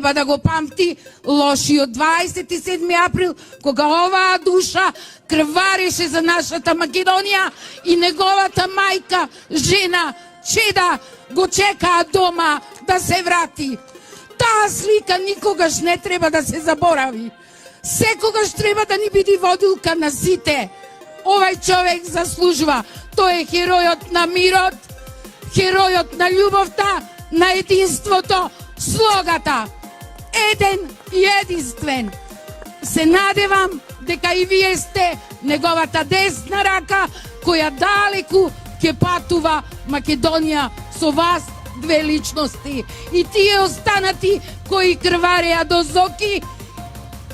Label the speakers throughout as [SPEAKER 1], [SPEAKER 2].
[SPEAKER 1] треба да го памти лошиот 27 април, кога оваа душа крвареше за нашата Македонија и неговата мајка, жена, чеда го чекаа дома да се врати. Таа слика никогаш не треба да се заборави. Секогаш треба да ни биде водилка на сите. Овај човек заслужува. Тој е херојот на мирот, херојот на љубовта, на единството, слогата. Еден и единствен. Се надевам дека и вие сте неговата десна рака, која далеку ќе патува Македонија со вас две личности. И тие останати кои крвареа до Зоки,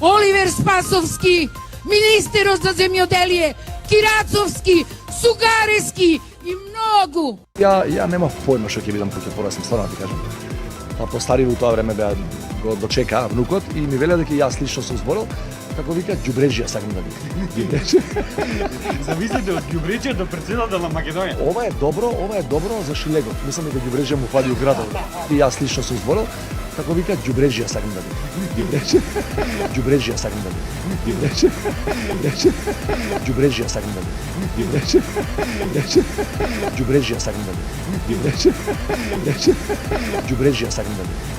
[SPEAKER 1] Оливер Спасовски, министерот за земјоделие, Кирацовски, Сугарески и многу.
[SPEAKER 2] Ја немав појма што ќе бидам кога ќе пораснам, стварно ти кажам. Па постари во тоа време беа го дочека внукот и ми велеа дека јас лично сум зборил, како вика ѓубреџија сакам да видам.
[SPEAKER 3] Замислите од ѓубреџија до претседател на Македонија.
[SPEAKER 2] Ова е добро за Шилегов. Мислам дека ѓубреџија му фали у градот. И јас лично сум зборил, како вика ѓубреџија сакам да видам. Ѓубреџија сакам да видам. Ѓубреџија сакам да видам. Ѓубреџија сакам да видам. Ѓубреџија сакам да видам.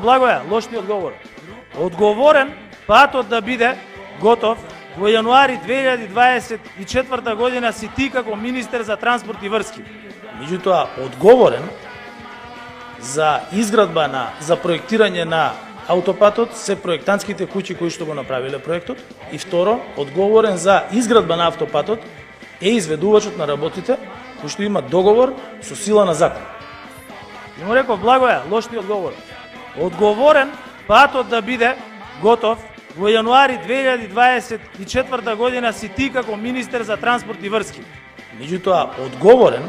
[SPEAKER 4] Благоја, лош ми одговор. Одговорен патот да биде готов во јануари 2024 година си ти како министер за транспорт и врски. Меѓутоа, одговорен за изградба за проектирање на аутопатот се проектантските куќи кои што го направиле проектот, и второ, одговорен за изградба на автопатот е изведувачот на работите кој што има договор со сила на закон. И му реков, Благоја, лош ми одговор. Одговорен патот да биде готов во јануари 2024 година си ти како министер за транспорт и врски. Меѓутоа, одговорен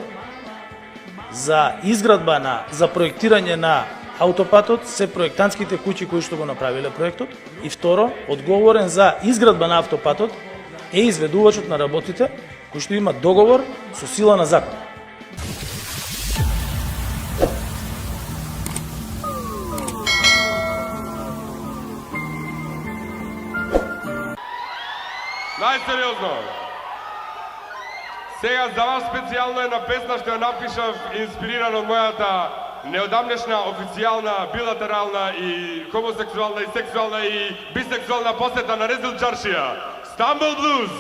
[SPEAKER 4] за изградба за проектирање на аутопатот се проектантските куќи кои што го направиле проектот, и второ, одговорен за изградба на автопатот е изведувачот на работите кој што има договор со сила на закон.
[SPEAKER 5] Најсериозно. Сега за вас специјално една песна што ја напишав инспириран од мојата неодамнешна официјална, билатерална и хомосексуална и сексуална и бисексуална посета на Резил Чаршија. Стамбул Блуз.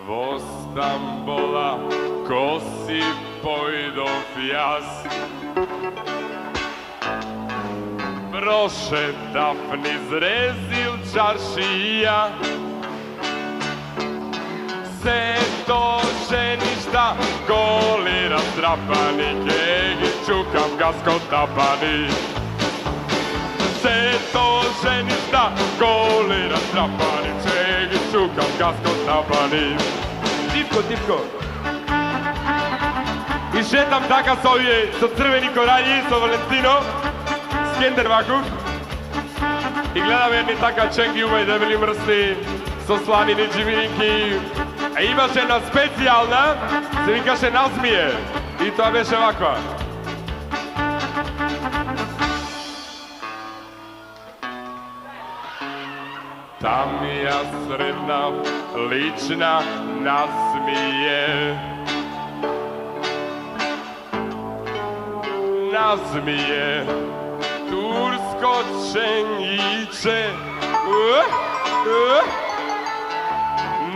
[SPEAKER 5] Во Стамбула коси појдов јас, прошетав низ Резил Чаршија, се то женишта, голи раздрапани, ке ги чукам гаскотапани. Се то женишта, голи раздрапани, ке ги чукам гаскотапани. Тивко, тивко. И шетам така со овие, со црвени корањи, со Валентино, Скендер вакув, и гледам едни така ченги ума и дебели мрсни, со сланини джимиринки. А имаше една специјална, се викаше Назмие, и тоа беше ваква. Там ја среднав лична Назмие. Назмие, турско ченјиче.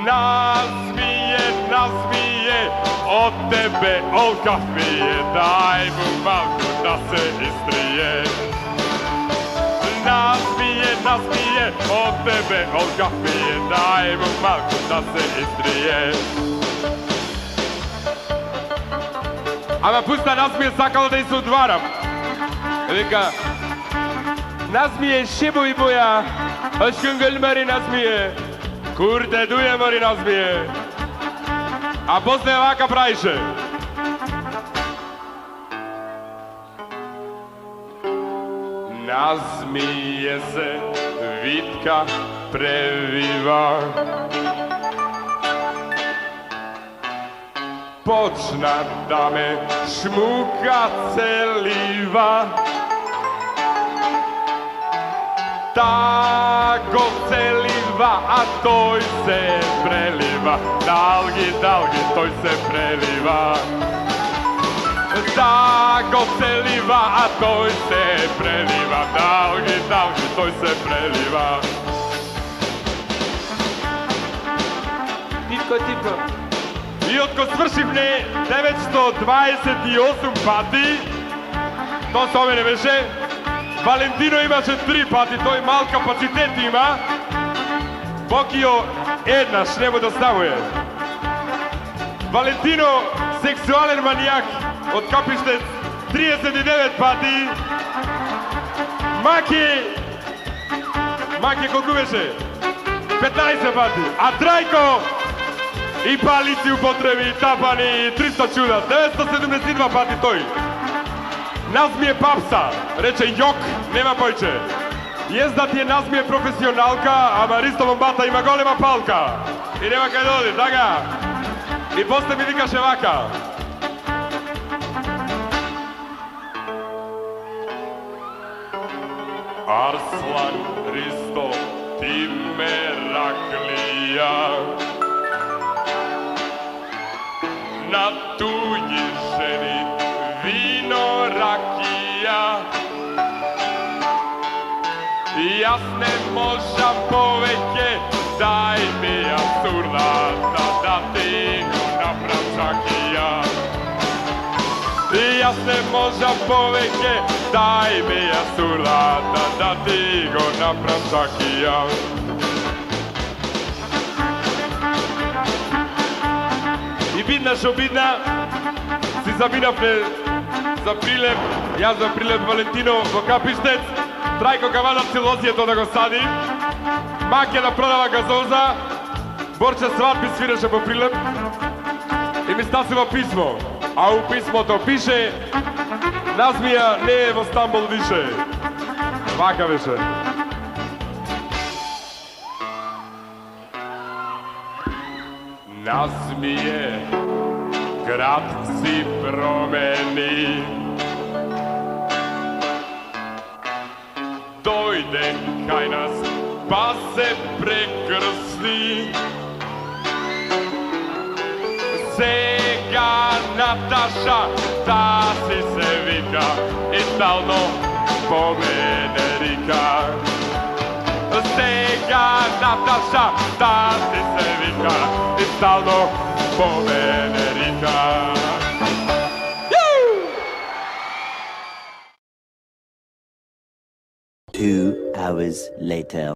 [SPEAKER 5] Назмие, Назмие, од тебе олкав ми е, дај му малку да се истрие. Назмие, Назмие, од тебе олкав ми е, дај му малку да се истрие. Ама пуста Назмие сакала да и се одварам. Вика, Назмие шибови боја, ашкун гълмари Назмие, курте дуе мори Назмие. А после вака праише. Назмие се Vitka prevива. Počna da me šmuka celiva, tako celiva, a toj se preliva, dalgi, toj se preliva. Tako celiva, a toj se preliva, dalgi, toj se preliva. Titko. I otko svrsivne 928 pati, to se ove ne veže, Valentino imaše 3 pati, to je mal kapacitet ima, Bokio jednaš, nemo da stavuje. Valentino, seksualen manijak, od Kapištec, 39 pati, Maki koliko veže? 15 pati, a Trajko, i palici upotrebi, tapani, 300 čuda, 972 pati toj. Nazmije papsa, reče jok, nema pojče. Jezda ti je nazmije profesionalka, a Maristo Bombata ima golema palka. I nema kaj dodi, da ga. I posle mi vikaše vaka. Arslan, Risto, ti Meraklija. Na tuji ženi vino rakija, jasne moža poveke, daj mi absurdata da ti go naprav čakija. Jasne moža poveke, daj mi absurdata da ti go naprav čakija. I bidna šo bidna, si zabinavne za prilep, ja za prilep Valentino vo Kapištec, Trajko Kavanac silozije to da go sadi, Makija da prodava gazoza, Borča svadbi svireše po prilep i mi stasimo pismo, a u pismo to piše, Nazmija ne je vo Stambol više, vaka veše. Nazmije, grad si promeni, dojde kaj nas pa se prekrsti. Sega Nataša, ta si se vika i stalno po mene rika. Sega Nataša, ta si se vika i stalno po mene rika.
[SPEAKER 6] 2 hours later.